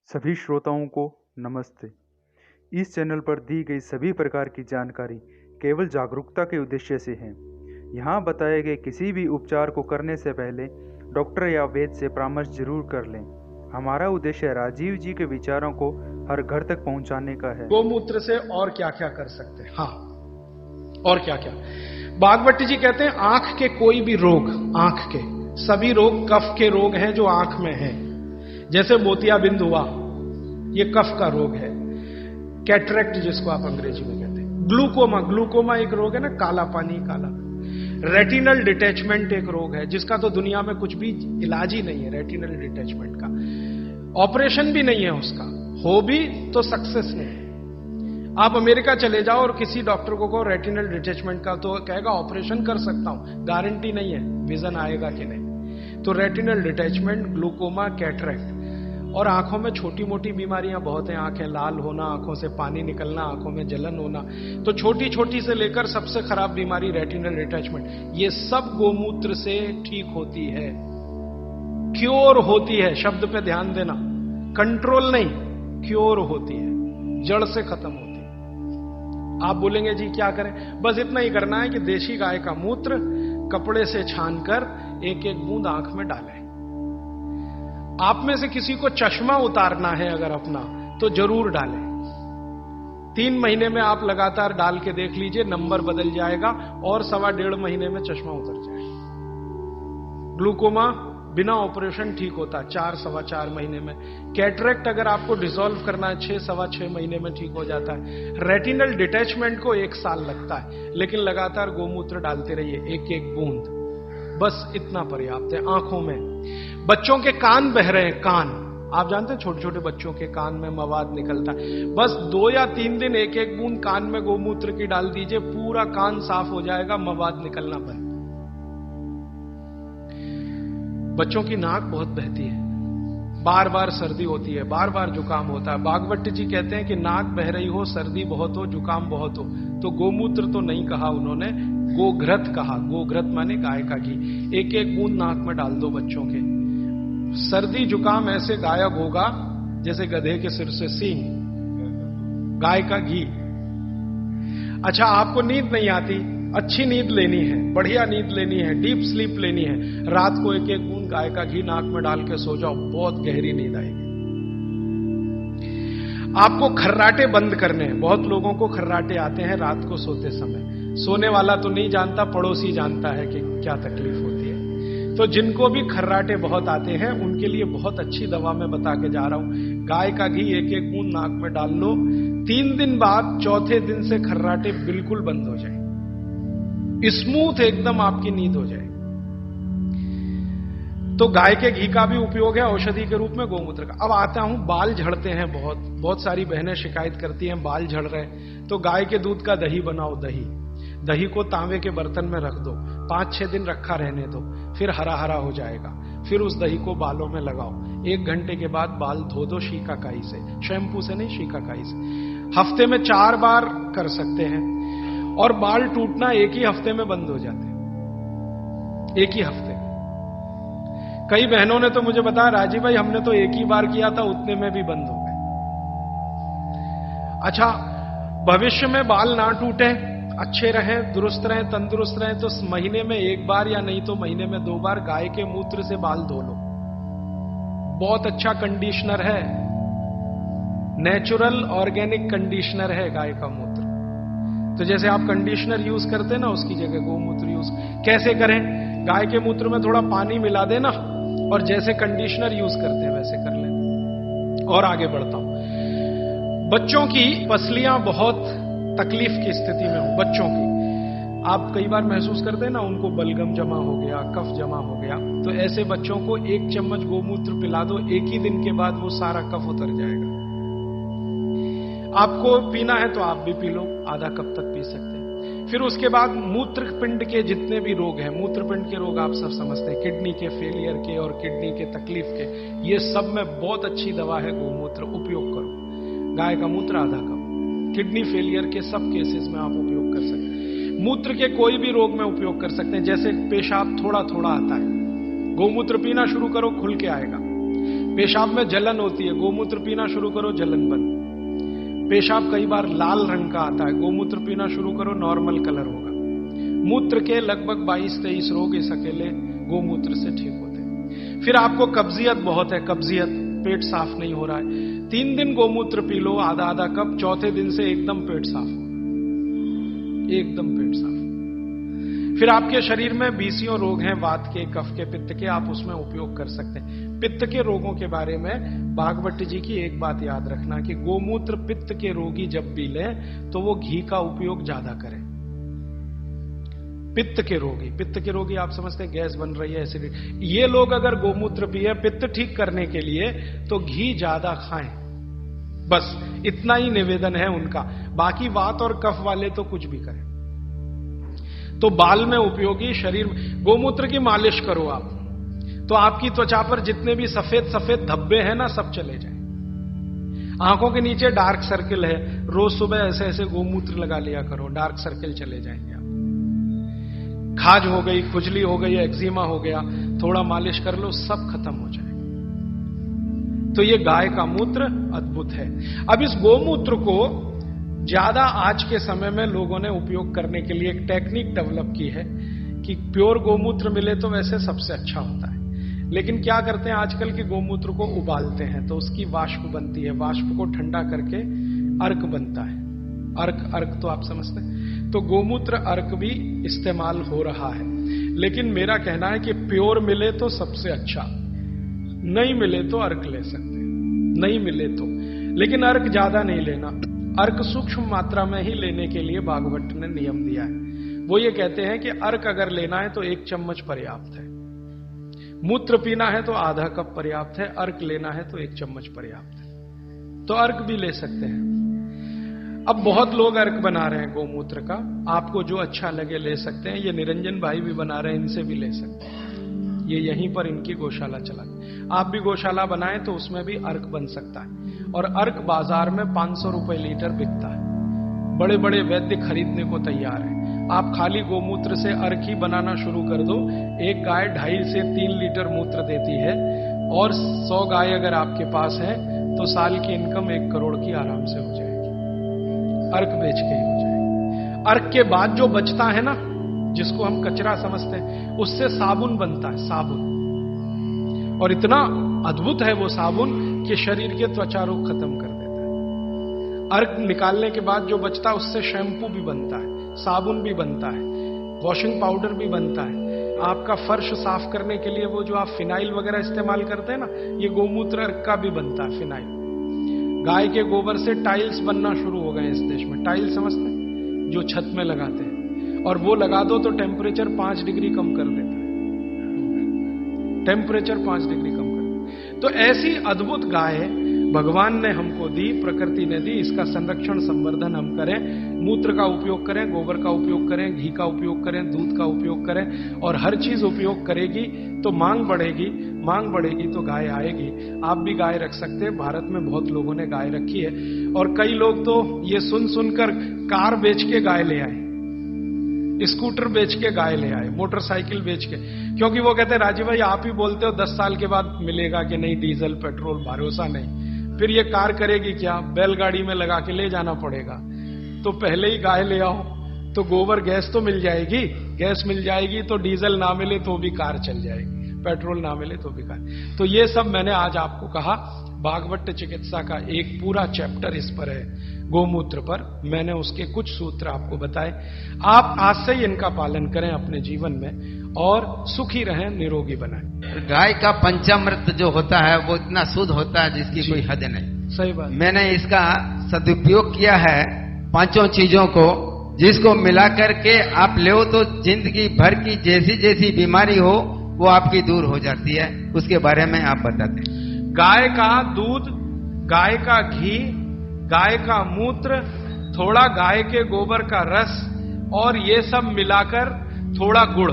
सभी श्रोताओं को नमस्ते। इस चैनल पर दी गई सभी प्रकार की जानकारी केवल जागरूकता के उद्देश्य से है। यहाँ बताए गए किसी भी उपचार को करने से पहले डॉक्टर या वैद्य से परामर्श जरूर कर लें। हमारा उद्देश्य राजीव जी के विचारों को हर घर तक पहुंचाने का है। गोमूत्र से और क्या क्या कर सकते हैं? हाँ, और क्या क्या। बागवती जी कहते हैं आंख के कोई भी रोग, आंख के सभी रोग कफ के रोग हैं जो आंख में हैं। जैसे मोतियाबिंद हुआ, ये कफ का रोग है। कैटरेक्ट जिसको आप अंग्रेजी में कहते हैं। ग्लूकोमा, ग्लूकोमा एक रोग है ना, काला पानी काला। रेटिनल डिटैचमेंट एक रोग है जिसका तो दुनिया में कुछ भी इलाज ही नहीं है, रेटिनल डिटैचमेंट का। ऑपरेशन भी नहीं है उसका, हो भी तो सक्सेस नहीं है। आप अमेरिका चले जाओ और किसी डॉक्टर को कहो रेटिनल डिटैचमेंट का, तो कहेगा ऑपरेशन कर सकता हूं, गारंटी नहीं है विजन आएगा कि नहीं। तो रेटिनल डिटैचमेंट, ग्लूकोमा, कैटरेक्ट। और आंखों में छोटी मोटी बीमारियां बहुत हैं। आंखें लाल होना, आंखों से पानी निकलना, आंखों में जलन होना। तो छोटी छोटी से लेकर सबसे खराब बीमारी रेटिनल डिटैचमेंट, ये सब गोमूत्र से ठीक होती है, क्योर होती है। शब्द पे ध्यान देना, कंट्रोल नहीं, क्योर होती है, जड़ से खत्म होती है। आप बोलेंगे जी क्या करें? बस इतना ही करना है कि देशी गाय का मूत्र कपड़े से छानकर एक एक बूंद आंख में डालें। आप में से किसी को चश्मा उतारना है अगर अपना, तो जरूर डालें। 3 महीने में आप लगातार डाल के देख लीजिए, नंबर बदल जाएगा और 1.5 महीने में चश्मा उतर जाएगा। ग्लूकोमा बिना ऑपरेशन ठीक होता है 4-4.25 महीने में। कैटरेक्ट अगर आपको डिसॉल्व करना है 6-6.25 महीने में ठीक हो जाता है। रेटिनल डिटैचमेंट को 1 साल लगता है, लेकिन लगातार गोमूत्र डालते रहिए, एक एक बूंद, बस इतना पर्याप्त है। आंखों में, बच्चों के कान बह रहे हैं, कान आप जानते हैं छोटे छोटे बच्चों के कान में मवाद निकलता है, बस 2 या 3 दिन एक एक बूंद कान में गोमूत्र की डाल दीजिए, पूरा कान साफ हो जाएगा, मवाद निकलना बंद। बच्चों की नाक बहुत बहती है, बार बार सर्दी होती है, बार बार जुकाम होता है। बागवती जी कहते हैं कि नाक बह रही हो, सर्दी बहुत हो, जुकाम बहुत हो, तो गोमूत्र तो नहीं कहा उन्होंने, गोघृत कहा। गोघृत माने गाय का घी, एक एक बूंद नाक में डाल दो बच्चों के। सर्दी जुकाम ऐसे गायब होगा जैसे गधे के सिर से सींग। गाय का घी। अच्छा, आपको नींद नहीं आती, अच्छी नींद लेनी है, बढ़िया नींद लेनी है, डीप स्लीप लेनी है, रात को एक एक बूंद गाय का घी नाक में डाल के सो जाओ, बहुत गहरी नींद आएगी। आपको खर्राटे बंद करने हैं। बहुत लोगों को खर्राटे आते हैं रात को सोते समय। सोने वाला तो नहीं जानता, पड़ोसी जानता है कि क्या तकलीफ होती है। तो जिनको भी खर्राटे बहुत आते हैं उनके लिए बहुत अच्छी दवा मैं बता के जा रहा हूं। गाय का घी एक एक बूंद नाक में डाल लो, 3 दिन बाद चौथे दिन से खर्राटे बिल्कुल बंद हो जाए, स्मूथ एकदम आपकी नींद हो जाए। तो गाय के घी का भी उपयोग है औषधि के रूप में, गोमूत्र का। अब आता हूं, बाल झड़ते हैं बहुत सारी बहनें शिकायत करती हैं बाल झड़ रहे, तो गाय के दूध का दही बनाओ। दही को तांबे के बर्तन में रख दो, 5-6 दिन रखा रहने दो, फिर हरा हरा हो जाएगा। फिर उस दही को बालों में लगाओ, 1 घंटे के बाद बाल धो दो शिकाकाई से, शैम्पू से नहीं, शिकाकाई से। हफ्ते में 4 बार कर सकते हैं। और बाल टूटना एक ही हफ्ते में बंद हो जाते हैं, एक ही हफ्ते। कई बहनों ने तो मुझे बताया, राजीव भाई हमने तो एक ही बार किया था, उतने में भी बंद हो गए। अच्छा, भविष्य में बाल ना टूटे, अच्छे रहें, दुरुस्त रहें, तंदुरुस्त रहें, तो महीने में 1 बार या नहीं तो महीने में 2 बार गाय के मूत्र से बाल धो लो। बहुत अच्छा कंडीशनर है, नेचुरल ऑर्गेनिक कंडीशनर है गाय का मूत्र। तो जैसे आप कंडीशनर यूज करते हैं ना, उसकी जगह गोमूत्र यूज कैसे करें? गाय के मूत्र में थोड़ा पानी मिला देना और जैसे कंडीशनर यूज करते हैं वैसे कर लें। और आगे बढ़ता हूं, बच्चों की पसलियां बहुत तकलीफ की स्थिति में हो। बच्चों की आप कई बार महसूस करते हैं ना, उनको बलगम जमा हो गया, कफ जमा हो गया, तो ऐसे बच्चों को 1 चम्मच गोमूत्र पिला दो, एक ही दिन के बाद वो सारा कफ उतर जाएगा। आपको पीना है तो आप भी पी लो, आधा कप तक पी सकते हैं। फिर उसके बाद मूत्रपिंड के जितने भी रोग हैं, मूत्रपिंड के रोग आप सब समझते हैं, किडनी के फेलियर के और किडनी के तकलीफ के, ये सब में बहुत अच्छी दवा है गोमूत्र, उपयोग करो। गाय का मूत्र आधा कप, किडनी फेलियर के सब केसेस में आप उपयोग कर सकते हैं। मूत्र के कोई भी रोग में उपयोग कर सकते हैं। जैसे पेशाब थोड़ा थोड़ा आता है, गोमूत्र पीना शुरू करो, खुल के आएगा। पेशाब में जलन होती है, गोमूत्र पीना शुरू करो, जलन बंद। पेशाब कई बार लाल रंग का आता है, गोमूत्र पीना शुरू करो, नॉर्मल कलर होगा। मूत्र के लगभग 22-23 रोग इस अकेले गोमूत्र से ठीक होते हैं। फिर आपको कब्जियत बहुत है, कब्जियत, पेट साफ नहीं हो रहा है, 3 दिन गोमूत्र पी लो, आधा आधा कप, चौथे दिन से एकदम पेट साफ हो, एकदम पेट साफ। फिर आपके शरीर में 20 रोग हैं, वात के, कफ के, पित्त के, आप उसमें उपयोग कर सकते हैं। पित्त के रोगों के बारे में भागवत जी की एक बात याद रखना कि गोमूत्र पित्त के रोगी जब पी लें तो वो घी का उपयोग ज्यादा करें। पित्त के रोगी आप समझते हैं गैस बन रही है, एसिडिटी, ये लोग अगर गोमूत्र पिए पित्त ठीक करने के लिए तो घी ज्यादा खाएं, बस इतना ही निवेदन है उनका। बाकी वात और कफ वाले तो कुछ भी करें। तो बाल में उपयोगी, शरीर में गोमूत्र की मालिश करो आप, तो आपकी त्वचा पर जितने भी सफेद सफेद धब्बे हैं ना, सब चले जाएं। आंखों के नीचे डार्क सर्किल है, रोज सुबह ऐसे ऐसे गोमूत्र लगा लिया करो, डार्क सर्किल चले जाएंगे आप। खाज हो गई, खुजली हो गई, एक्जिमा हो गया, थोड़ा मालिश कर लो, सब खत्म हो जाएगा। तो ये गाय का मूत्र अद्भुत है। अब इस गोमूत्र को ज्यादा आज के समय में लोगों ने उपयोग करने के लिए एक टेक्निक डेवलप की है कि प्योर गोमूत्र मिले तो वैसे सबसे अच्छा होता है, लेकिन क्या करते हैं आजकल के गोमूत्र को उबालते हैं तो उसकी वाष्प बनती है, वाष्प को ठंडा करके अर्क बनता है। अर्क तो आप समझते हैं, तो गोमूत्र अर्क भी इस्तेमाल हो रहा है। लेकिन मेरा कहना है कि प्योर मिले तो सबसे अच्छा, नहीं मिले तो अर्क ले सकते हैं, नहीं मिले तो, लेकिन अर्क ज्यादा नहीं लेना। अर्क सूक्ष्म मात्रा में ही लेने के लिए भागवत ने नियम दिया है। वो ये कहते हैं कि अर्क अगर लेना है तो 1 चम्मच पर्याप्त है, मूत्र पीना है तो आधा कप पर्याप्त है, अर्क लेना है तो 1 चम्मच पर्याप्त है। तो अर्क भी ले सकते हैं। अब बहुत लोग अर्क बना रहे हैं गोमूत्र का, आपको जो अच्छा लगे ले सकते हैं। ये निरंजन भाई भी बना रहे हैं, इनसे भी ले सकते हैं। ये यहीं पर इनकी गौशाला चला, आप भी गौशाला बनाएं तो उसमें भी अर्क बन सकता है। और अर्क बाजार में 500 रुपए लीटर बिकता है, बड़े बड़े वैद्य खरीदने को तैयार है। आप खाली गोमूत्र से अर्क ही बनाना शुरू कर दो, एक गाय 2.5 से 3 लीटर मूत्र देती है, और 100 गाय अगर आपके पास है तो साल की इनकम 1 करोड़ की आराम से हो जाएगी, अर्क बेच के ही हो जाएगी। अर्क के बाद जो बचता है ना, जिसको हम कचरा समझते हैं, उससे साबुन बनता है, साबुन, और इतना अद्भुत है वो साबुन कि शरीर के त्वचा रोग खत्म कर देता है। अर्क निकालने के बाद जो बचता है उससे शैम्पू भी बनता है, साबुन भी बनता है, वॉशिंग पाउडर भी बनता है। आपका फर्श साफ करने के लिए वो जो आप फिनाइल वगैरह इस्तेमाल करते हैं ना, ये गोमूत्र अर्क का भी बनता है, फिनाइल। गाय के गोबर से टाइल्स बनना शुरू हो गए इस देश में, टाइल्स समझते हैं, जो छत में लगाते हैं, और वो लगा दो तो टेम्परेचर 5 डिग्री कम कर देता है, टेम्परेचर 5 डिग्री कम कर देता है। तो ऐसी अद्भुत गाय भगवान ने हमको दी, प्रकृति ने दी, इसका संरक्षण संवर्धन हम करें, मूत्र का उपयोग करें, गोबर का उपयोग करें, घी का उपयोग करें, दूध का उपयोग करें, और हर चीज उपयोग करेगी तो मांग बढ़ेगी, मांग बढ़ेगी तो गाय आएगी। आप भी गाय रख सकते हैं, भारत में बहुत लोगों ने गाय रखी है, और कई लोग तो ये सुन सुनकर कार बेच के गाय ले आए, स्कूटर बेच के गाय ले आए, मोटरसाइकिल बेच के, क्योंकि वो कहते हैं राजीव भाई आप ही बोलते हो 10 साल के बाद मिलेगा कि नहीं डीजल पेट्रोल, भरोसा नहीं, फिर ये कार करेगी क्या, बैलगाड़ी में लगा के ले जाना पड़ेगा। तो पहले ही गाय ले आओ तो गोबर गैस तो मिल जाएगी, गैस मिल जाएगी तो डीजल ना मिले तो भी कार चल जाएगी, पेट्रोल ना मिले तो भी कार। तो ये सब मैंने आज आपको कहा, भागवत चिकित्सा का एक पूरा चैप्टर इस पर है, गोमूत्र पर, मैंने उसके कुछ सूत्र आपको बताए। आप आज से ही इनका पालन करें अपने जीवन में और सुखी रहें, निरोगी बनाएं। गाय का पंचामृत जो होता है वो इतना शुद्ध होता है जिसकी कोई हद नहीं। सही बात। मैंने इसका सदुपयोग किया है 5 चीजों को, जिसको मिला करके आप ले तो जिंदगी भर की जैसी जैसी बीमारी हो वो आपकी दूर हो जाती है। उसके बारे में आप बताते हैं। गाय का दूध, गाय का घी, गाय का मूत्र, थोड़ा गाय के गोबर का रस, और ये सब मिलाकर थोड़ा गुड़,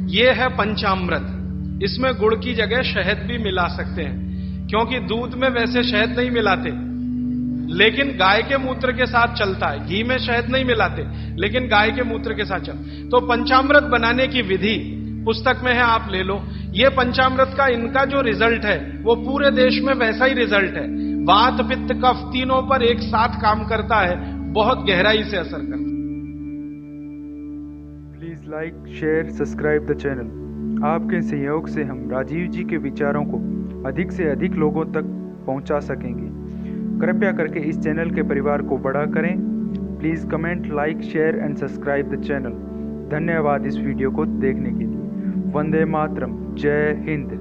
ये है पंचामृत। इसमें गुड़ की जगह शहद भी मिला सकते हैं, क्योंकि दूध में वैसे शहद नहीं मिलाते, लेकिन गाय के मूत्र के साथ चलता है। घी में शहद नहीं मिलाते, लेकिन गाय के मूत्र के साथ चलता। तो पंचामृत बनाने की विधि, पुस्तक में है, आप ले लो। ये पंचामृत का इनका जो रिजल्ट है वो पूरे देश में वैसा ही रिजल्ट है। वात पित्त कफ तीनों पर एक साथ काम करता है, बहुत गहराई से असर करता है। Please like share subscribe the channel. आपके सहयोग से हम राजीव जी के विचारों को अधिक से अधिक लोगों तक पहुंचा सकेंगे। कृपया करके इस चैनल के परिवार को बड़ा करें। Please comment, like, share and subscribe the channel. धन्यवाद इस वीडियो को देखने के लिए। वंदे मातरम। जय हिंद।